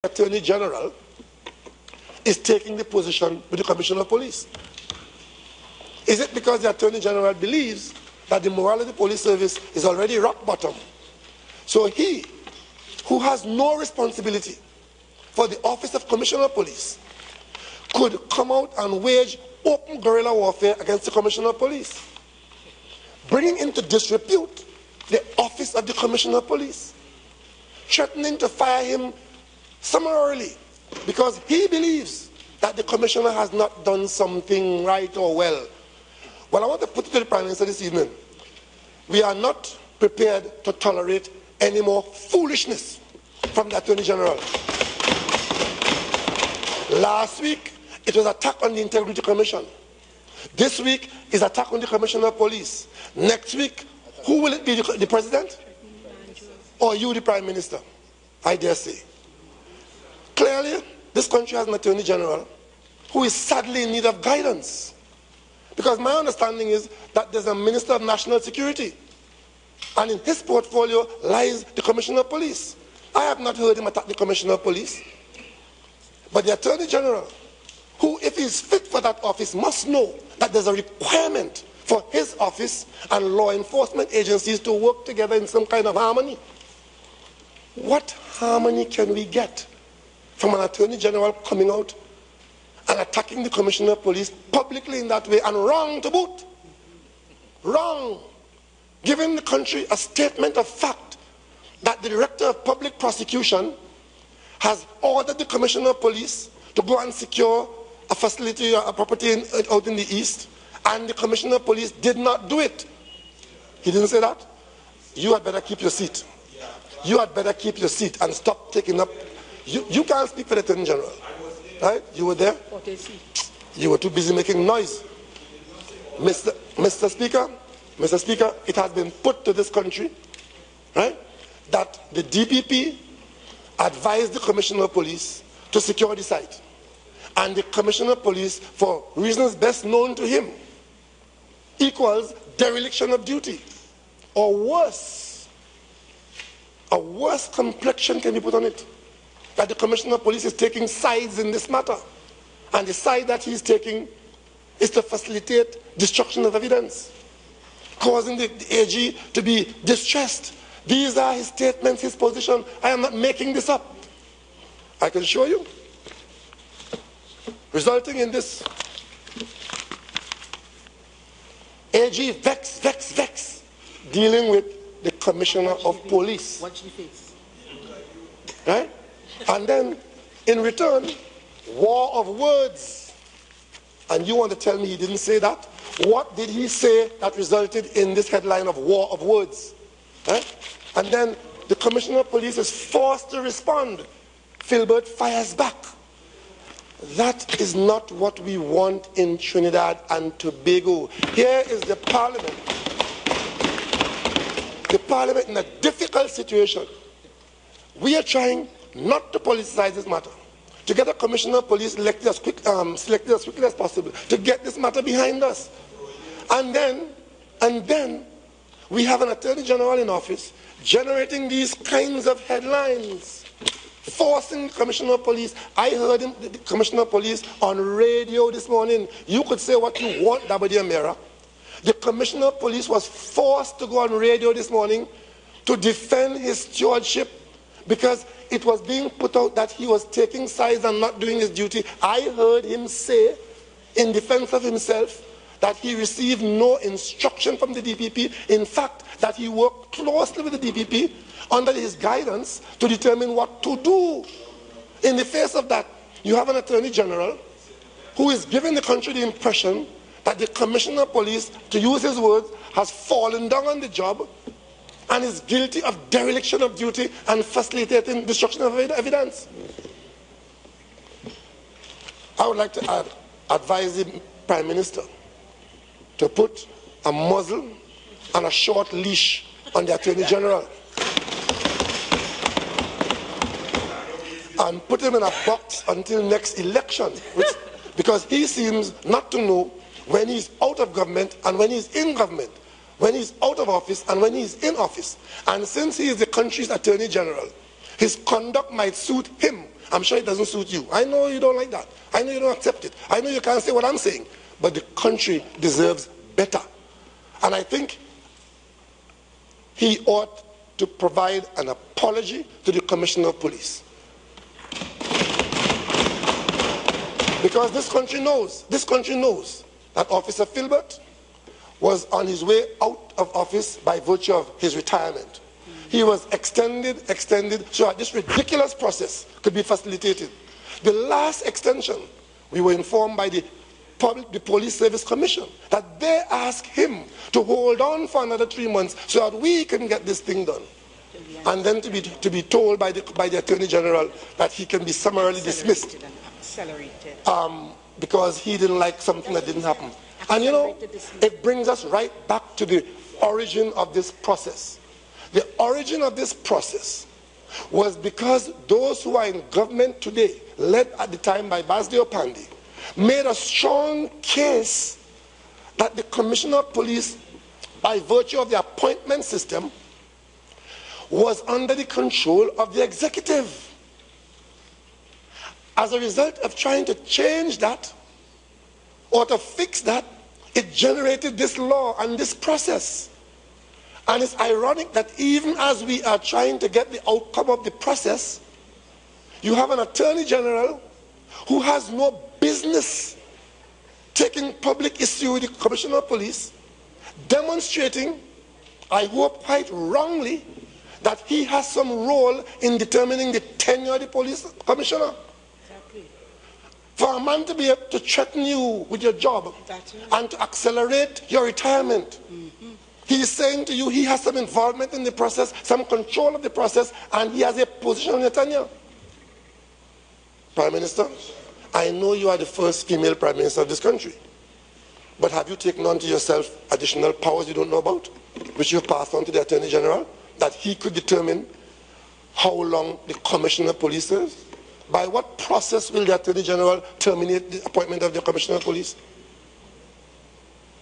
Attorney General is taking the position with the Commissioner of Police? Is it because the Attorney General believes that the morale of the police service is already rock bottom? So he, who has no responsibility for the office of Commissioner of Police, could come out and wage open guerrilla warfare against the Commissioner of Police, bringing into disrepute the office of the Commissioner of Police, threatening to fire him summarily because he believes that the Commissioner has not done something right or well. Well, I want to put it to the Prime Minister this evening. We are not prepared to tolerate any more foolishness from the Attorney General. Last week, it was attack on the Integrity Commission. This week is attack on the Commissioner of Police. Next week, who will it be, the President? Or you, the Prime Minister? I dare say. Clearly, this country has an Attorney General who is sadly in need of guidance. Because my understanding is that there's a Minister of National Security, and in his portfolio lies the Commissioner of Police. I have not heard him attack the Commissioner of Police. But the Attorney General, who, if he is fit for that office, must know that there's a requirement for his office and law enforcement agencies to work together in some kind of harmony. What harmony can we get from an Attorney General coming out and attacking the Commissioner of Police publicly in that way, and wrong to boot? Wrong. Giving the country a statement of fact that the Director of Public Prosecution has ordered the Commissioner of Police to go and secure a facility or a property out in the East, and the Commissioner of Police did not do it. He didn't say that. You had better keep your seat. You had better keep your seat and stop taking up. You can't speak for the Attorney General, right? You were there. You were too busy making noise. Mr. Speaker, it has been put to this country, right, that the DPP advised the Commissioner of Police to secure the site. And the Commissioner of Police, for reasons best known to him, equals dereliction of duty. Or worse, a worse complexion can be put on it. That the Commissioner of Police is taking sides in this matter. And the side that he's taking is to facilitate destruction of evidence, causing the AG to be distressed. These are his statements, his position. I am not making this up. I can show you. Resulting in this. AG vex, dealing with the Commissioner of Police. Watch the face. Right? And then, in return, war of words. And you want to tell me he didn't say that? What did he say that resulted in this headline of war of words? Right? And then the Commissioner of Police is forced to respond. Filbert fires back. That is not what we want in Trinidad and Tobago. Here is the Parliament. The Parliament in a difficult situation. We are trying not to politicize this matter, to get a Commissioner of Police selected as quickly as possible, to get this matter behind us. And then we have an Attorney General in office generating these kinds of headlines, forcing the Commissioner of Police. I heard him, the Commissioner of Police, on radio this morning. You could say what you want, Dabadi Amira. The Commissioner of Police was forced to go on radio this morning to defend his stewardship because it was being put out that he was taking sides and not doing his duty. I heard him say, in defense of himself, that he received no instruction from the DPP. In fact, that he worked closely with the DPP under his guidance to determine what to do. In the face of that, you have an Attorney General who is giving the country the impression that the Commissioner of Police, to use his words, has fallen down on the job and is guilty of dereliction of duty and facilitating destruction of evidence. I would like to advise the Prime Minister to put a muzzle and a short leash on the Attorney General and put him in a box until next election, because he seems not to know when he's out of government and when he's in government, when he's out of office and when he's in office. And since he is the country's Attorney General, his conduct might suit him I'm sure it doesn't suit you. I know you don't like that. I know you don't accept it. I know you can't say what I'm saying. But the country deserves better. And I think he ought to provide an apology to the Commissioner of Police. Because this country knows that Officer Filbert was on his way out of office by virtue of his retirement. He was extended, so that this ridiculous process could be facilitated. The last extension, we were informed by the Police Service Commission that they asked him to hold on for another 3 months so that we can get this thing done. And then to be told by the Attorney General that he can be summarily dismissed because he didn't like something that didn't happen. And you know, it brings us right back to the origin of this process. The origin of this process was because those who are in government today, led at the time by Basdeo Pandey, made a strong case that the Commissioner of Police, by virtue of the appointment system, was under the control of the executive. As a result of trying to change that, or to fix that, it generated this law and this process. And it's ironic that even as we are trying to get the outcome of the process, you have an Attorney General who has no business taking public issue with the Commissioner of Police, demonstrating, I hope quite wrongly, that he has some role in determining the tenure of the police commissioner. Exactly. For a man to be able to threaten you with your job and to accelerate your retirement, he is saying to you he has some involvement in the process, some control of the process, and he has a position on your tenure. Prime Minister, I know you are the first female Prime Minister of this country, but have you taken on to yourself additional powers you don't know about, which you have passed on to the Attorney General, that he could determine how long the Commissioner of Police serves? By what process will the Attorney General terminate the appointment of the Commissioner of Police?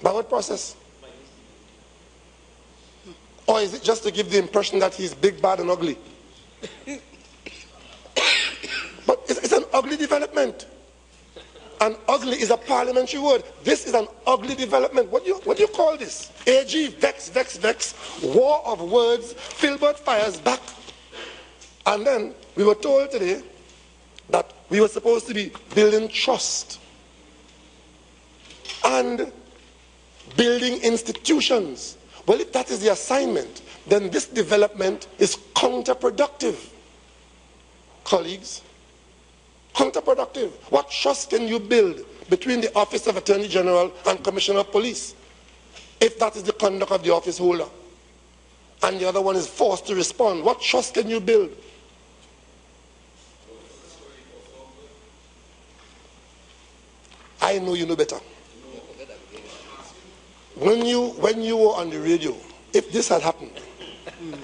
By what process? Or is it just to give the impression that he's big, bad, and ugly? But it's an ugly development. And ugly is a parliamentary word. This is an ugly development. What do you call this? AG, vex, vex, vex, war of words, Filbert fires back. And then we were told today that we were supposed to be building trust and building institutions. Well, if that is the assignment, then this development is counterproductive. Colleagues, counterproductive. What trust can you build between the Office of Attorney General and Commissioner of Police if that is the conduct of the office holder and the other one is forced to respond? What trust can you build? I know you know better. When you were on the radio, if this had happened,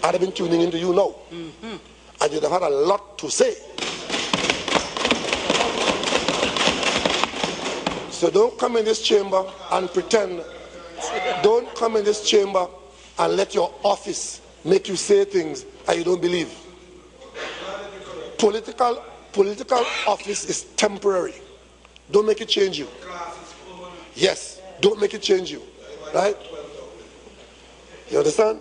I'd have been tuning into you now. And you'd have had a lot to say. So don't come in this chamber and pretend. Don't come in this chamber and let your office make you say things that you don't believe. Political office is temporary. Don't make it change you. Yes, don't make it change you. Right? You understand?